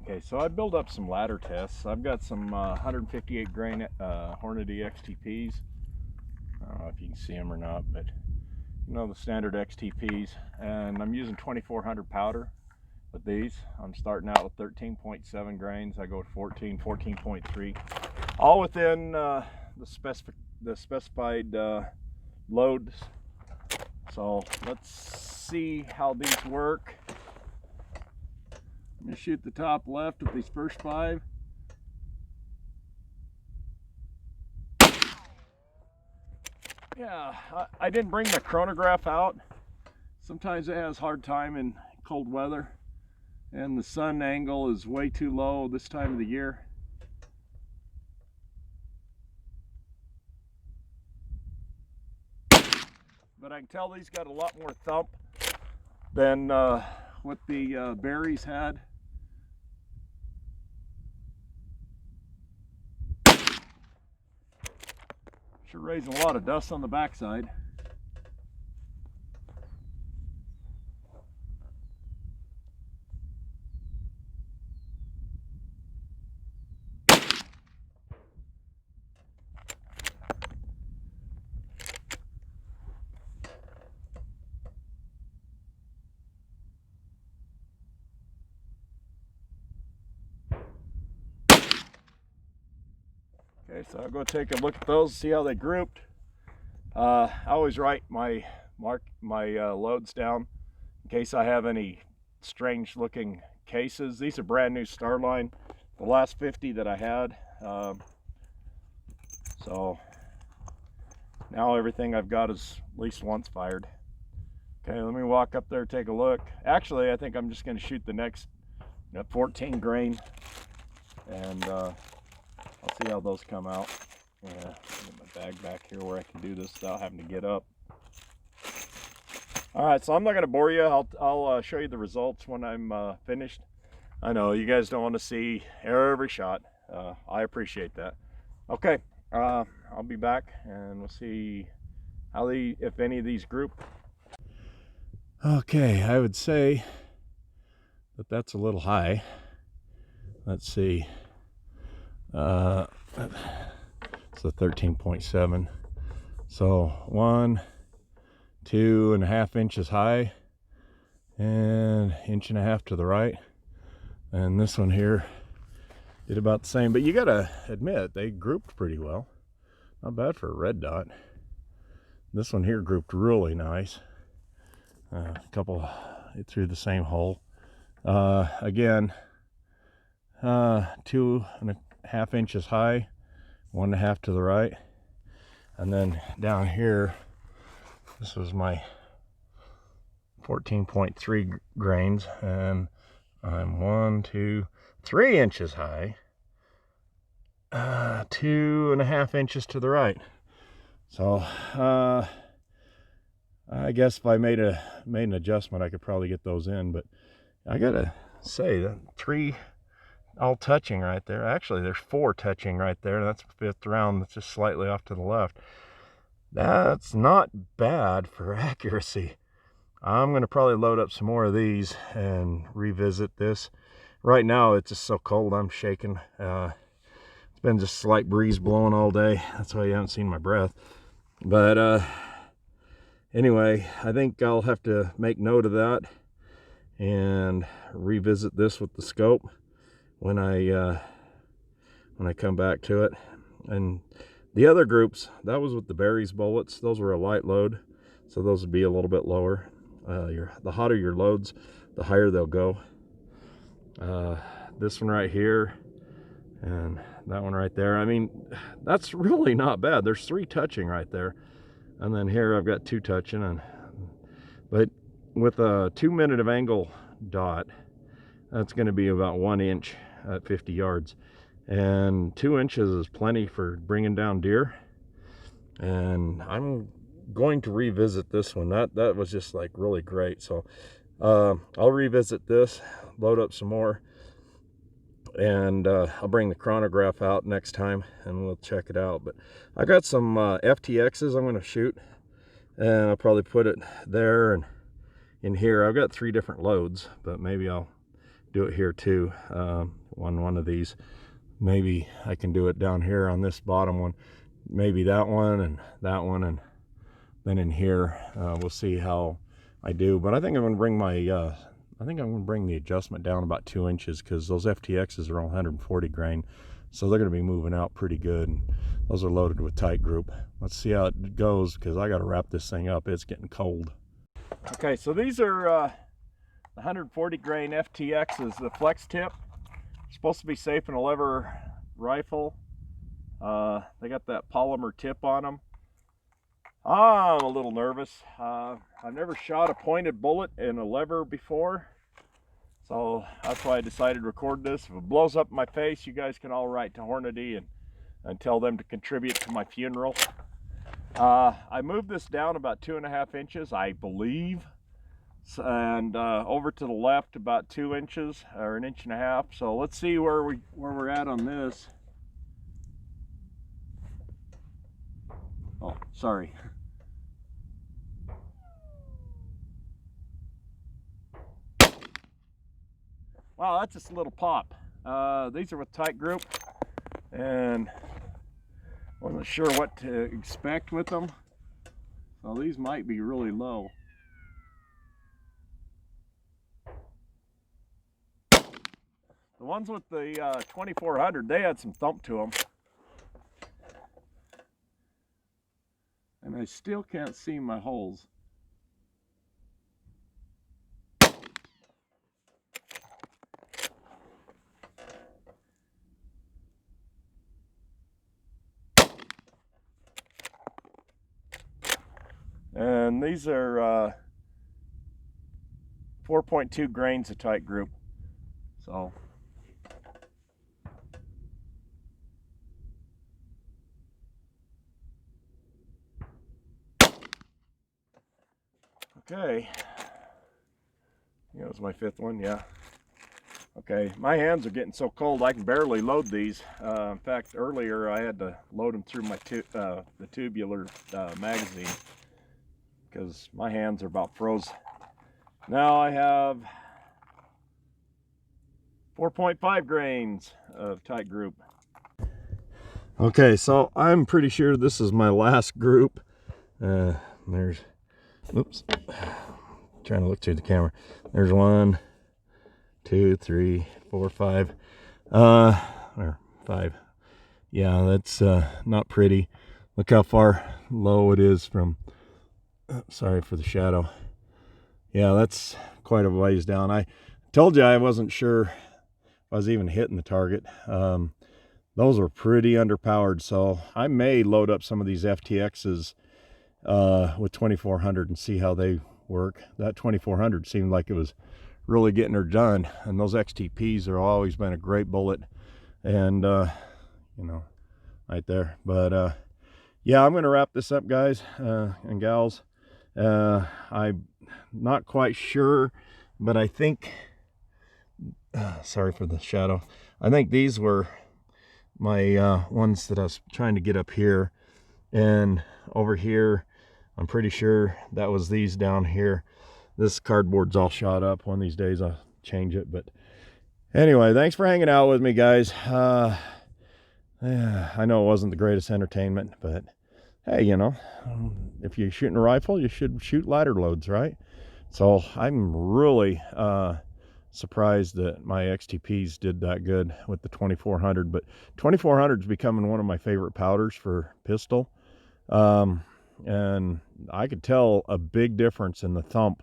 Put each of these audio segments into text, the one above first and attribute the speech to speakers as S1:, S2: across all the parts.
S1: Okay, so I built up some ladder tests. I've got some 158 grain Hornady XTPs. I don't know if you can see them or not, but you know the standard XTPs. And I'm using 2400 powder with these. I'm starting out with 13.7 grains. I go to 14, 14.3, all within the specified loads. So let's see how these work. I'm going to shoot the top left with these first 5. Yeah, I didn't bring my chronograph out. Sometimes it has a hard time in cold weather, and the sun angle is way too low this time of the year. But I can tell these got a lot more thump than what the berries had. Sure raising a lot of dust on the backside. Okay, so I'll go take a look at those, see how they grouped. I always write my loads down in case I have any strange looking cases. These are brand new Starline, the last 50 that I had. So now everything I've got is at least once fired. Okay, let me walk up there, take a look. Actually, I think I'm just going to shoot the next 14 grain, and I'll see how those come out. Yeah, get my bag back here where I can do this without having to get up. All right, so I'm not going to bore you. I'll show you the results when I'm finished. I know you guys don't want to see every shot. I appreciate that. Okay, I'll be back and we'll see how if any of these group. Okay, I would say that that's a little high. Let's see. It's a 13.7. So 1, 2.5 inches high and 1.5 inches to the right. And this one here did about the same, but you gotta admit they grouped pretty well. Not bad for a red dot. This one here grouped really nice. A couple through the same hole. Again, 2.5 inches high, 1.5 to the right. And then down here, this was my 14.3 grains, and I'm 1, 2, 3 inches high, 2.5 inches to the right. So I guess if I made an adjustment, I could probably get those in, but I gotta say that 3 all touching right there. Actually, there's 4 touching right there. That's the 5th round. That's just slightly off to the left. That's not bad for accuracy. I'm going to probably load up some more of these and revisit this. Right now, it's just so cold, I'm shaking. It's been just a slight breeze blowing all day. That's why you haven't seen my breath. But anyway, I think I'll have to make note of that and revisit this with the scope when I come back to it. And the other groups, that was with the berries bullets. Those were a light load, so those would be a little bit lower. The hotter your loads, the higher they'll go. This one right here and that one right there, I mean, that's really not bad. There's 3 touching right there, and then here I've got 2 touching. But with a 2 minute of angle dot, that's going to be about 1 inch at 50 yards, and 2 inches is plenty for bringing down deer. And I'm going to revisit this one. That was just like really great. So I'll revisit this, load up some more, and I'll bring the chronograph out next time and we'll check it out. But I got some FTXs I'm going to shoot, and I'll probably put it there and in here. I've got 3 different loads, but maybe I'll do it here too, on one of these. Maybe I can do it down here on this bottom one, maybe that one, and then in here. We'll see how I do, but I think I'm going to bring my the adjustment down about 2 inches, because those FTXs are all 140 grain, so they're going to be moving out pretty good, and those are loaded with tight group. Let's see how it goes, because I got to wrap this thing up. It's getting cold. Okay, so these are 140 grain FTXs, the flex tip. Supposed to be safe in a lever rifle. They got that polymer tip on them. I'm a little nervous. I've never shot a pointed bullet in a lever before, so that's why I decided to record this. If it blows up in my face, you guys can all write to Hornady and tell them to contribute to my funeral. I moved this down about 2.5 inches, I believe, and over to the left about 2 inches or 1.5 inches. So let's see where we're at on this. Oh, sorry. Wow, that's just a little pop. These are with tight group, and wasn't sure what to expect with them. So these might be really low. The ones with the 2400, they had some thump to them. And I still can't see my holes. And these are 4.2 grains of tight group. So okay, that was my 5th one. Yeah. Okay, my hands are getting so cold I can barely load these. In fact, earlier I had to load them through my the tubular magazine, because my hands are about froze. Now I have 4.5 grains of tight group. Okay, so I'm pretty sure this is my last group. There's, oops, trying to look through the camera. There's 1, 2, 3, 4, 5, or 5. Yeah, that's not pretty. Look how far low it is from, sorry for the shadow. Yeah, that's quite a ways down. I told you I wasn't sure if I was even hitting the target. Those are pretty underpowered, so I may load up some of these FTXs with 2400 and see how they work. That 2400 seemed like it was really getting her done, and those XTPs have always been a great bullet, and you know, right there. But yeah, I'm gonna wrap this up, guys and gals. I'm not quite sure, but I think sorry for the shadow. I think these were my ones that I was trying to get up here, and over here I'm pretty sure that was these down here. This cardboard's all shot up. One of these days I'll change it. But anyway, thanks for hanging out with me, guys. Yeah, I know it wasn't the greatest entertainment, but hey, you know, if you're shooting a rifle, you should shoot lighter loads, right? So I'm really surprised that my XTPs did that good with the 2400, but 2400 is becoming one of my favorite powders for pistol. And I could tell a big difference in the thump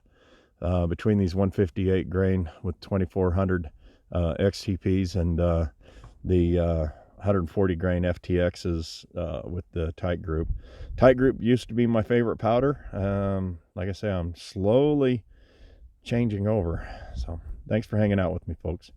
S1: between these 158 grain with 2400 XTPs and the 140 grain FTXs with the tight group. Tight group used to be my favorite powder. Like I say, I'm slowly changing over. So thanks for hanging out with me, folks.